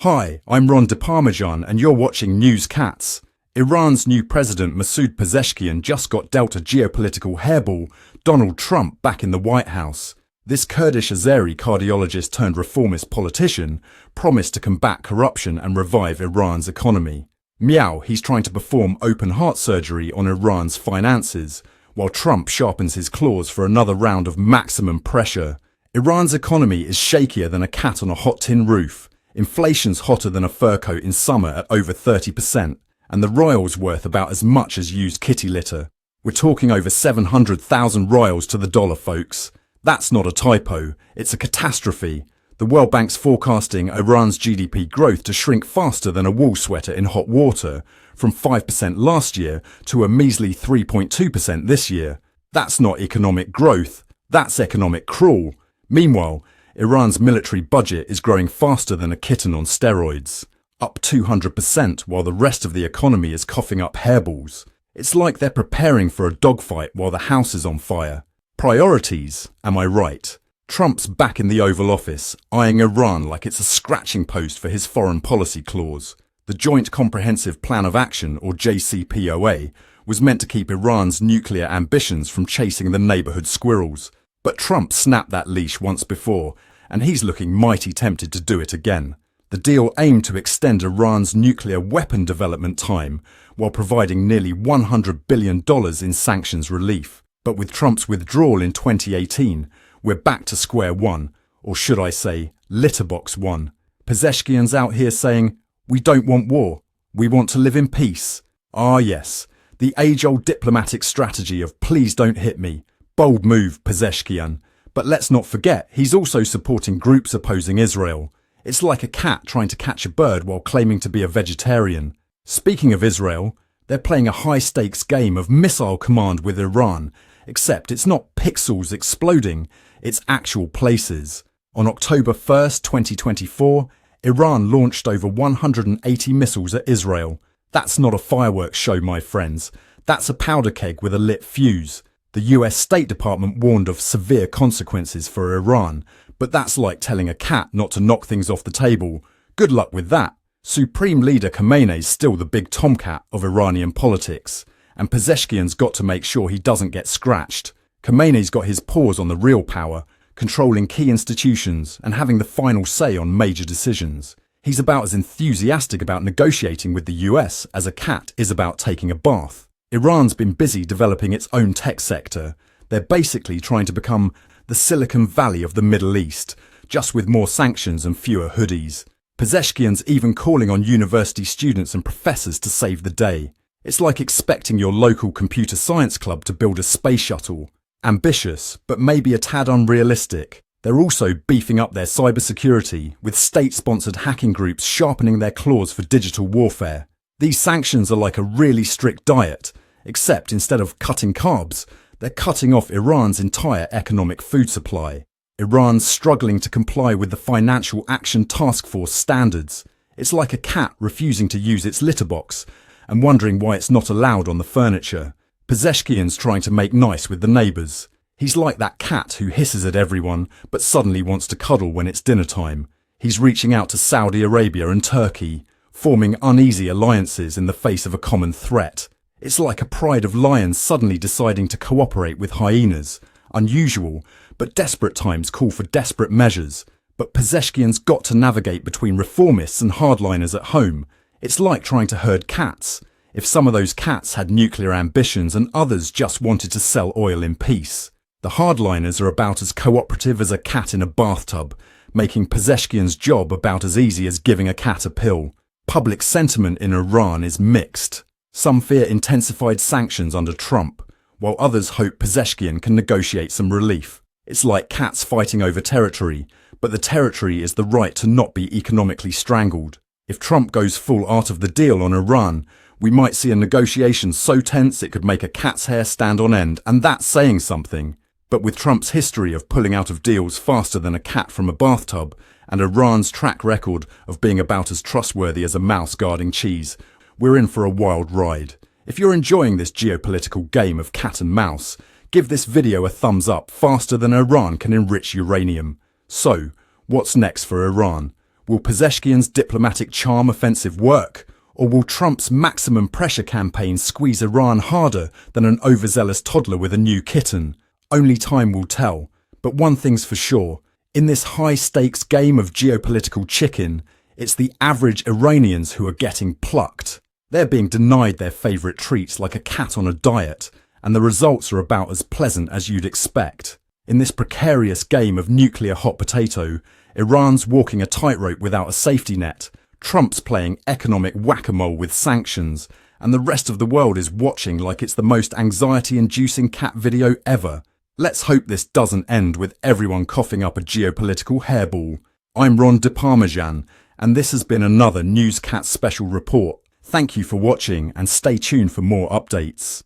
Hi, I'm DiParmejan and you're watching News Cats. Iran's new president Masoud Pezeshkian just got dealt a geopolitical hairball, Donald Trump back in the White House. This Kurdish Azeri cardiologist turned reformist politician promised to combat corruption and revive Iran's economy. Meow, he's trying to perform open heart surgery on Iran's finances, while Trump sharpens his claws for another round of maximum pressure. Iran's economy is shakier than a cat on a hot tin roof. Inflation's hotter than a fur coat in summer at over 30%, and the royal's worth about as much as used kitty litter. We're talking over 700,000 royals to the dollar, folks. That's not a typo, it's a catastrophe. The World Bank's forecasting Iran's GDP growth to shrink faster than a wool sweater in hot water, from 5% last year to a measly 3.2% this year. That's not economic growth, that's economic crawl. Meanwhile, Iran's military budget is growing faster than a kitten on steroids, up 200% while the rest of the economy is coughing up hairballs. It's like they're preparing for a dogfight while the house is on fire. Priorities, am I right? Trump's back in the Oval Office, eyeing Iran like it's a scratching post for his foreign policy clause. The Joint Comprehensive Plan of Action, or JCPOA, was meant to keep Iran's nuclear ambitions from chasing the neighborhood squirrels. But Trump snapped that leash once before, and he's looking mighty tempted to do it again. The deal aimed to extend Iran's nuclear weapon development time while providing nearly $100 billion in sanctions relief. But with Trump's withdrawal in 2018, we're back to square one, or should I say, litterbox one. Pezeshkian's out here saying, we don't want war, we want to live in peace. Ah yes, the age-old diplomatic strategy of please don't hit me. Bold move, Pezeshkian. But let's not forget, he's also supporting groups opposing Israel. It's like a cat trying to catch a bird while claiming to be a vegetarian. Speaking of Israel, they're playing a high-stakes game of missile command with Iran, except it's not pixels exploding, it's actual places. On October 1st, 2024, Iran launched over 180 missiles at Israel. That's not a fireworks show, my friends. That's a powder keg with a lit fuse. The US State Department warned of severe consequences for Iran, but that's like telling a cat not to knock things off the table. Good luck with that. Supreme Leader Khamenei's still the big tomcat of Iranian politics, and Pezeshkian's got to make sure he doesn't get scratched. Khamenei's got his paws on the real power, controlling key institutions and having the final say on major decisions. He's about as enthusiastic about negotiating with the US as a cat is about taking a bath. Iran's been busy developing its own tech sector. They're basically trying to become the Silicon Valley of the Middle East, just with more sanctions and fewer hoodies. Pezeshkian's even calling on university students and professors to save the day. It's like expecting your local computer science club to build a space shuttle. Ambitious, but maybe a tad unrealistic. They're also beefing up their cybersecurity, with state-sponsored hacking groups sharpening their claws for digital warfare. These sanctions are like a really strict diet, except instead of cutting carbs, they're cutting off Iran's entire economic food supply. Iran's struggling to comply with the Financial Action Task Force standards. It's like a cat refusing to use its litter box and wondering why it's not allowed on the furniture. Pezeshkian's trying to make nice with the neighbours. He's like that cat who hisses at everyone but suddenly wants to cuddle when it's dinner time. He's reaching out to Saudi Arabia and Turkey, forming uneasy alliances in the face of a common threat. It's like a pride of lions suddenly deciding to cooperate with hyenas. Unusual, but desperate times call for desperate measures. But Pezeshkian's got to navigate between reformists and hardliners at home. It's like trying to herd cats. If some of those cats had nuclear ambitions and others just wanted to sell oil in peace. The hardliners are about as cooperative as a cat in a bathtub, making Pezeshkian's job about as easy as giving a cat a pill. Public sentiment in Iran is mixed. Some fear intensified sanctions under Trump, while others hope Pezeshkian can negotiate some relief. It's like cats fighting over territory, but the territory is the right to not be economically strangled. If Trump goes full art of the deal on Iran, we might see a negotiation so tense it could make a cat's hair stand on end, and that's saying something. But with Trump's history of pulling out of deals faster than a cat from a bathtub, and Iran's track record of being about as trustworthy as a mouse guarding cheese, we're in for a wild ride. If you're enjoying this geopolitical game of cat and mouse, give this video a thumbs up faster than Iran can enrich uranium. So, what's next for Iran? Will Pezeshkian's diplomatic charm offensive work? Or will Trump's maximum pressure campaign squeeze Iran harder than an overzealous toddler with a new kitten? Only time will tell. But one thing's for sure. In this high-stakes game of geopolitical chicken, it's the average Iranians who are getting plucked. They're being denied their favourite treats like a cat on a diet, and the results are about as pleasant as you'd expect. In this precarious game of nuclear hot potato, Iran's walking a tightrope without a safety net, Trump's playing economic whack-a-mole with sanctions, and the rest of the world is watching like it's the most anxiety-inducing cat video ever. Let's hope this doesn't end with everyone coughing up a geopolitical hairball. I'm DiParmejan, and this has been another Newscat special report. Thank you for watching and stay tuned for more updates.